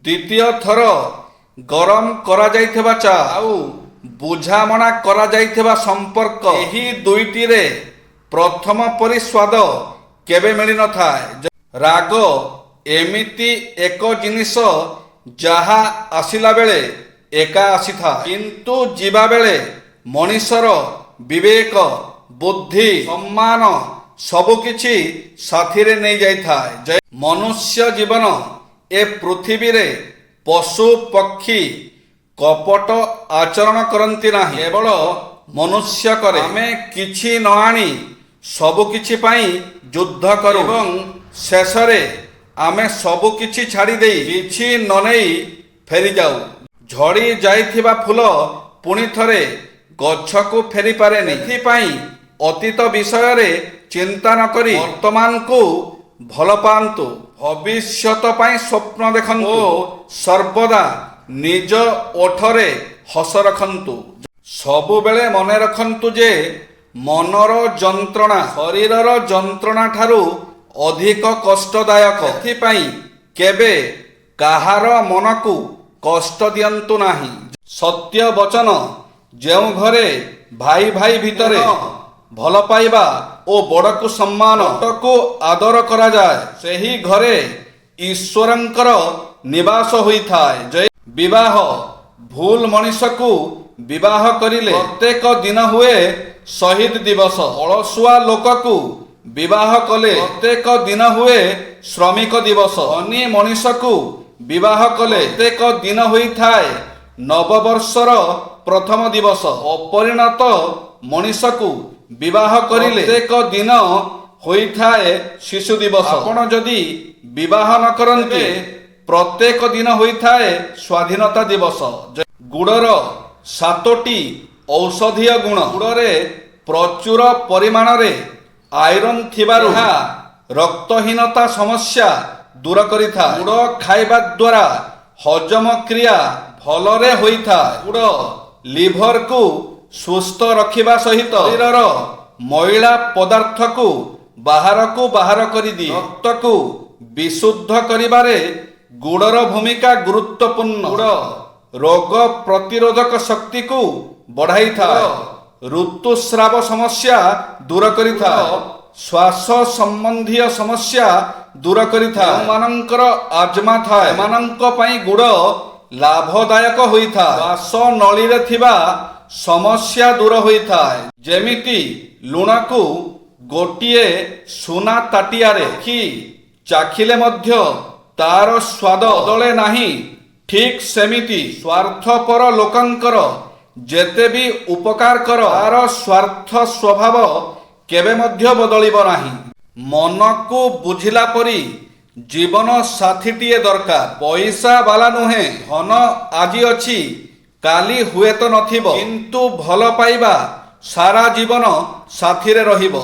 ଦ୍ୱିତୀୟ ଥର ଗରମ କରାଯାଇଥିବା ଚା ଆଉ ବୁଝାମଣା କରାଯାଇଥିବା ସମ୍ପର୍କ, ଏହି ଦୁଇଟିରେ ପ୍ରଥମ ପରି ସ୍ୱାଦ କେବେ ମିଳିନଥାଏ। ରାଗ ଏମିତି ଏକ ଜିନିଷ ଯାହା ଆସିଲା ବେଳେ ଏକା ଆସିଥାଏ, କିନ୍ତୁ ଯିବା ବେଳେ ମଣିଷର ବିବେକ, ବୁଦ୍ଧି, ସମ୍ମାନ ସବୁକିଛି ସାଥିରେ ନେଇଯାଇଥାଏ। ମନୁଷ୍ୟ ଜୀବନ ଏ ପୃଥିବୀରେ ପଶୁ ପକ୍ଷୀ କପଟ ଆଚରଣ କରନ୍ତି ନାହିଁ, କେବଳ ମନୁଷ୍ୟ କରେ। ଆମେ କିଛି ନ ଆଣି ସବୁକିଛି ପାଇଁ ଯୁଦ୍ଧ କରୁ ଏବଂ ଶେଷରେ ଆମେ ସବୁକିଛି ଛାଡ଼ିଦେଇ କିଛି ନ ନେଇ ଫେରିଯାଉ। ଝଡ଼ି ଯାଇଥିବା ଫୁଲ ପୁଣି ଥରେ ଗଛକୁ ଫେରିପାରେନି। ଏଥିପାଇଁ ଅତୀତ ବିଷୟରେ ଚିନ୍ତା ନ କରି ବର୍ତ୍ତମାନକୁ ଭଲ ପାଆନ୍ତୁ, ଭବିଷ୍ୟତ ପାଇଁ ସ୍ୱପ୍ନ ଦେଖନ୍ତୁ ଓ ସର୍ବଦା ନିଜ ଓଠରେ ହସ ରଖନ୍ତୁ। ସବୁବେଳେ ମନେ ରଖନ୍ତୁ ଯେ ମନର ଯନ୍ତ୍ରଣା ଶରୀରର ଯନ୍ତ୍ରଣା ଠାରୁ ଅଧିକ କଷ୍ଟଦାୟକ। ଏଥିପାଇଁ କେବେ କାହାର ମନକୁ କଷ୍ଟ ଦିଅନ୍ତୁ ନାହିଁ। ସତ୍ୟ ବଚନ, ଯେଉଁ ଘରେ ଭାଇ ଭାଇ ଭିତରେ ଭଲ ପାଇବା ଓ ବଡ଼କୁ ସମ୍ମାନ, ଛୋଟକୁ ଆଦର କରାଯାଏ, ସେହି ଘରେ ଈଶ୍ୱରଙ୍କର ନିବାସ ହୋଇଥାଏ। ବିବାହ, ଭୁଲ ମଣିଷକୁ ବିବାହ କରିଲେ ପ୍ରତ୍ୟେକ ଦିନ ହୁଏ ଶହୀଦ ଦିବସ। ଅଳସୁଆ ଲୋକକୁ ବିବାହ କଲେ ପ୍ରତ୍ୟେକ ଦିନ ହୁଏ ଶ୍ରମିକ ଦିବସ। ଧନୀ ମଣିଷକୁ ବିବାହ କଲେ ପ୍ରତ୍ୟେକ ଦିନ ହୋଇଥାଏ ନବବର୍ଷର ପ୍ରଥମ ଦିବସ। ଅପରିଣତ ମଣିଷକୁ ବିବାହ କରିଲେ ପ୍ରତ୍ୟେକ ଦିନ ହୋଇଥାଏ ଶିଶୁ ଦିବସ। ଆପଣ ଯଦି ବିବାହ ନ କରନ୍ତି ପ୍ରତ୍ୟେକ ଦିନ ହୋଇଥାଏ ସ୍ୱାଧୀନତା ଦିବସ। ଗୁଡ଼ର 7ଟି ଔଷଧୀୟ ଗୁଣ। ଗୁଡ଼ରେ ପ୍ରଚୁର ପରିମାଣରେ ଆଇରନ୍ ଥିବାରୁ ଏହା ରକ୍ତହୀନତା ସମସ୍ୟା ଦୂର କରିଥାଏ। ଗୁଡ଼ ଖାଇବା ଦ୍ୱାରା ହଜମ କ୍ରିୟା ଭଲରେ ହୋଇଥାଏ। ଗୁଡ଼ ଲିଭରକୁ ସୁସ୍ଥ ରଖିବା ସହିତ ଶରୀରର ମଇଳା ପଦାର୍ଥକୁ ବାହାରକୁ ବାହାର କରିଦିଏ। ରକ୍ତକୁ ବିଶୁଦ୍ଧ କରିବାରେ ଗୁଡ଼ର ଭୂମିକା ଗୁରୁତ୍ୱପୂର୍ଣ୍ଣ। ଗୁଡ଼ ରୋଗ ପ୍ରତିରୋଧକ ଶକ୍ତିକୁ ବଢ଼ାଇଥାଏ, ଋତୁସ୍ରାବ ସମସ୍ୟା ଦୂର କରିଥାଏ, ଶ୍ୱାସ ସମ୍ବନ୍ଧୀୟ ସମସ୍ୟା ଦୂର କରିଥାଏ। ଯେଉଁମାନଙ୍କର ଆଜ୍ମା ଥାଏ ସେମାନଙ୍କ ପାଇଁ ଗୁଡ଼ ଲାଭଦାୟକ ହୋଇଥାଏ। ଶ୍ୱାସ ନଳୀରେ ଥିବା ସମସ୍ୟା ଦୂର ହୋଇଥାଏ। ଯେମିତି ଲୁଣକୁ ଗୋଟିଏ ସୁନା ତାଟିଆରେ ରଖି ଚାଖିଲେ ମଧ୍ୟ ତାର ସ୍ୱାଦ ବଦଳେ ନାହିଁ, ଠିକ୍ ସେମିତି ସ୍ୱାର୍ଥପର ଲୋକଙ୍କର ଯେତେ ବି ଉପକାର କର ତାର ସ୍ୱାର୍ଥ ସ୍ୱଭାବ କେବେ ମଧ୍ୟ ବଦଳିବ ନାହିଁ। ମନକୁ ବୁଝିଲା ପରି ଜୀବନ ସାଥୀଟିଏ ଦରକାର। ପଇସା ବାଲା ନୁହେଁ। ଧନ ଆଜି ଅଛି, କାଲି ହୁଏତ ନଥିବ, କିନ୍ତୁ ଭଲ ପାଇବା ସାରା ଜୀବନ ସାଥିରେ ରହିବ।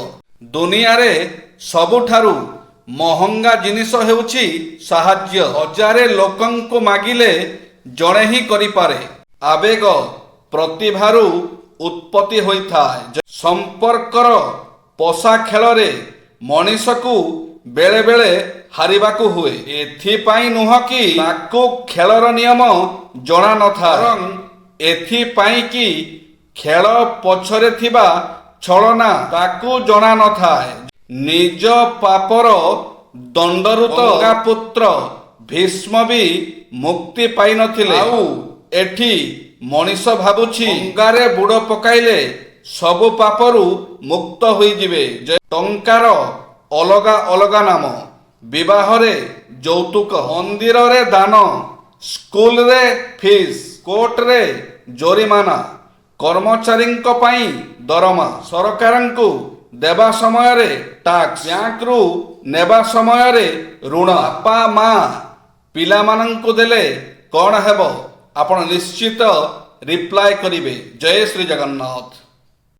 ଦୁନିଆରେ ସବୁଠାରୁ ମହଙ୍ଗା ଜିନିଷ ହେଉଛି ସାହାଯ୍ୟ। ହଜାରେ ଲୋକଙ୍କୁ ମାଗିଲେ ଜଣେ ହିଁ କରିପାରେ। ଆବେଗ ପ୍ରତିଭାରୁ ଉତ୍ପତ୍ତି ହୋଇଥାଏ। ସମ୍ପର୍କର ପଶା ଖେଳରେ ମଣିଷକୁ ବେଳେ ବେଳେ ହାରିବାକୁ ହୁଏ। ଏଥିପାଇଁ ନୁହଁ କି ତାକୁ ଖେଳର ନିୟମ ଜଣା ନଥାଏ, ବରଂ ଏଥିପାଇଁ କି ଖେଳ ପଛରେ ଥିବା ଛଳନା ତାକୁ ଜଣା ନଥାଏ। ନିଜ ପାପର ଦଣ୍ଡରୁ ତ ପୁତ୍ର ଭୀଷ୍ମ ବି ମୁକ୍ତି ପାଇନଥିଲେ। ଆଉ ଏଠି ମଣିଷ ଭାବୁଛି ଡଙ୍ଗାରେ ବୁଡ଼ ପକାଇଲେ ସବୁ ପାପରୁ ମୁକ୍ତ ହୋଇଯିବେ। ଟଙ୍କାର ଅଲଗା ଅଲଗା ନାମ। ବିବାହରେ ଯୌତୁକ, ମନ୍ଦିରରେ ଦାନ, ସ୍କୁଲରେ ଫିସ୍, କୋର୍ଟରେ ଜୋରିମାନା, କର୍ମଚାରୀଙ୍କ ପାଇଁ ଦରମା, ସରକାରଙ୍କୁ ଦେବା ସମୟରେ ଟାକ୍ସ, ବ୍ୟାଙ୍କରୁ ନେବା ସମୟରେ ଋଣ। ବାପା ମା ପିଲାମାନଙ୍କୁ ଦେଲେ କ'ଣ ହେବ? ଆପଣ ନିଶ୍ଚିତ ରିପ୍ଲାଏ କରିବେ। ଜୟ ଶ୍ରୀ ଜଗନ୍ନାଥ।